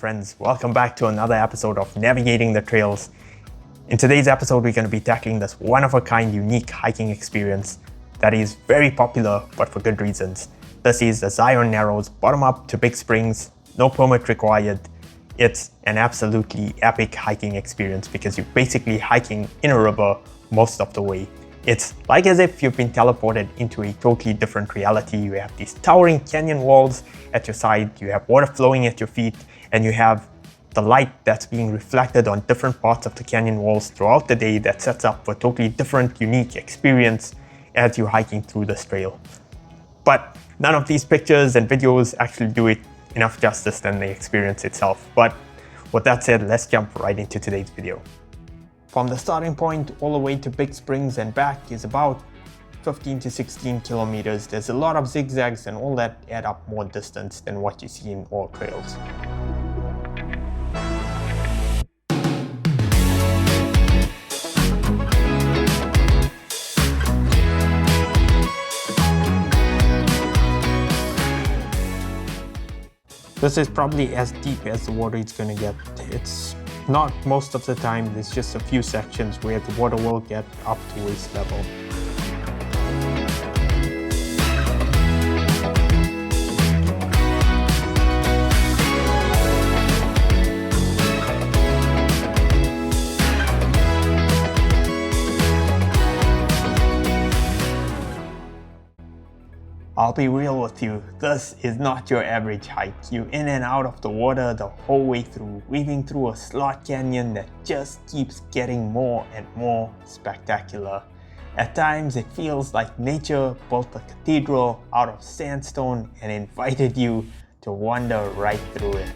friends, welcome back to another episode of Navigating the Trails. In today's episode, we're going to be tackling this one-of-a-kind unique hiking experience that is very popular, but for good reasons. This is the Zion Narrows bottom up to Big Springs, no permit required. It's an absolutely epic hiking experience because you're basically hiking in a river most of the way. It's like as if you've been teleported into a totally different reality. You have these towering canyon walls at your side, you have water flowing at your feet, and you have the light that's being reflected on different parts of the canyon walls throughout the day that sets up for a totally different, unique experience as you're hiking through this trail. But none of these pictures and videos actually do it enough justice than the experience itself. But with that said, let's jump right into today's video. From the starting point all the way to Big Springs and back is about 15 to 16 kilometers. There's a lot of zigzags and all that add up more distance than what you see in all trails. This is probably as deep as the water is going to get. It's not most of the time, there's just a few sections where the water will get up to waist level. I'll be real with you, this is not your average hike. You're in and out of the water the whole way through, weaving through a slot canyon that just keeps getting more and more spectacular. At times it feels like nature built a cathedral out of sandstone and invited you to wander right through it.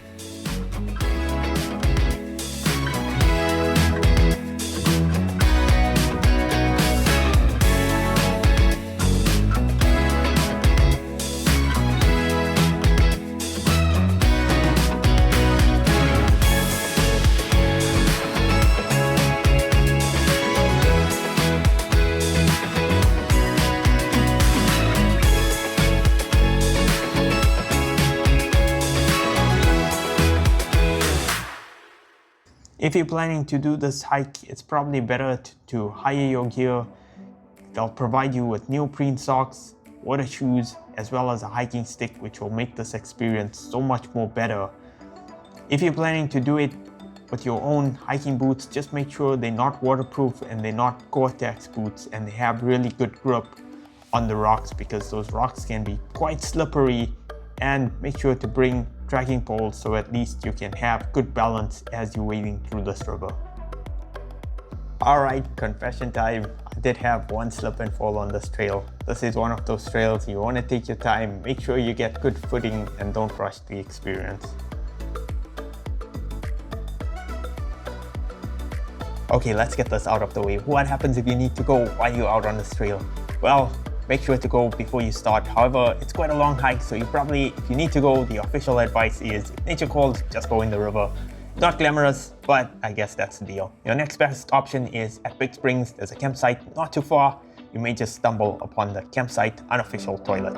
If you're planning to do this hike, it's probably better to hire your gear. They'll provide you with neoprene socks, water shoes, as well as a hiking stick, which will make this experience so much more better. If you're planning to do it with your own hiking boots, just make sure they're not waterproof and they're not Gore-Tex boots and they have really good grip on the rocks because those rocks can be quite slippery. And make sure to bring trekking poles so at least you can have good balance as you're wading through this river. Alright, confession time. I did have one slip and fall on this trail. This is one of those trails you want to take your time, make sure you get good footing and don't rush the experience. Okay, let's get this out of the way. What happens if you need to go while you're out on this trail? Well, make sure to go before you start. However, it's quite a long hike, so if you need to go, the official advice is if nature calls, just go in the river. Not glamorous, but I guess that's the deal. Your next best option is at Big Springs. There's a campsite not too far. You may just stumble upon the campsite unofficial toilet.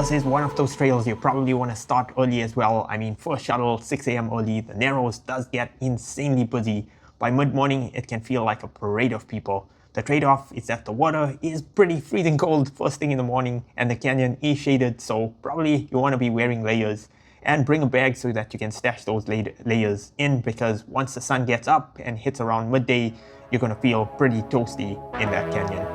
This is one of those trails you probably want to start early as well. I mean, first shuttle, 6 a.m. early, the Narrows does get insanely busy. By mid-morning, it can feel like a parade of people. The trade-off is that the water is pretty freezing cold first thing in the morning, and the canyon is shaded, so probably you want to be wearing layers. And bring a bag so that you can stash those layers in, because once the sun gets up and hits around midday, you're going to feel pretty toasty in that canyon.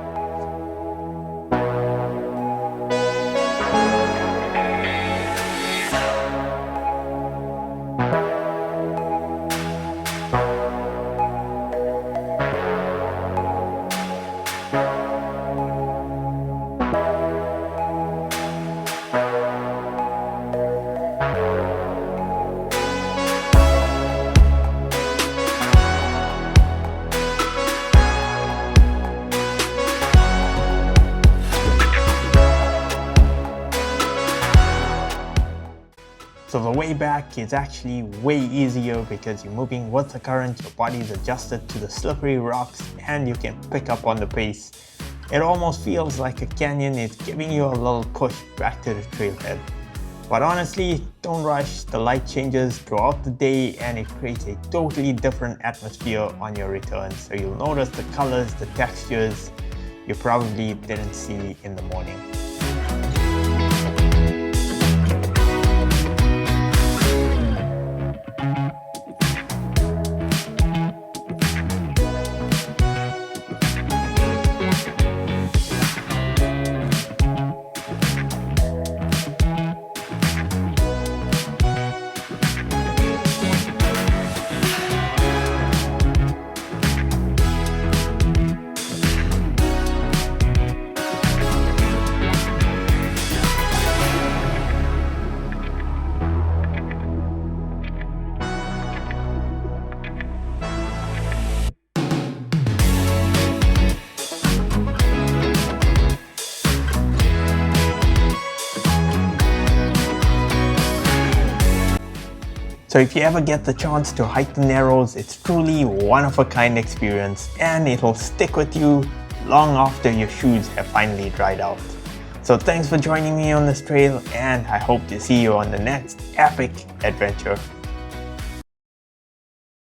So the way back is actually way easier because you're moving with the current, your body is adjusted to the slippery rocks, and you can pick up on the pace. It almost feels like a canyon is giving you a little push back to the trailhead. But honestly, don't rush, the light changes throughout the day and it creates a totally different atmosphere on your return. So you'll notice the colors, the textures you probably didn't see in the morning. So if you ever get the chance to hike the Narrows, it's truly one-of-a-kind experience and it'll stick with you long after your shoes have finally dried out. So thanks for joining me on this trail, and I hope to see you on the next epic adventure.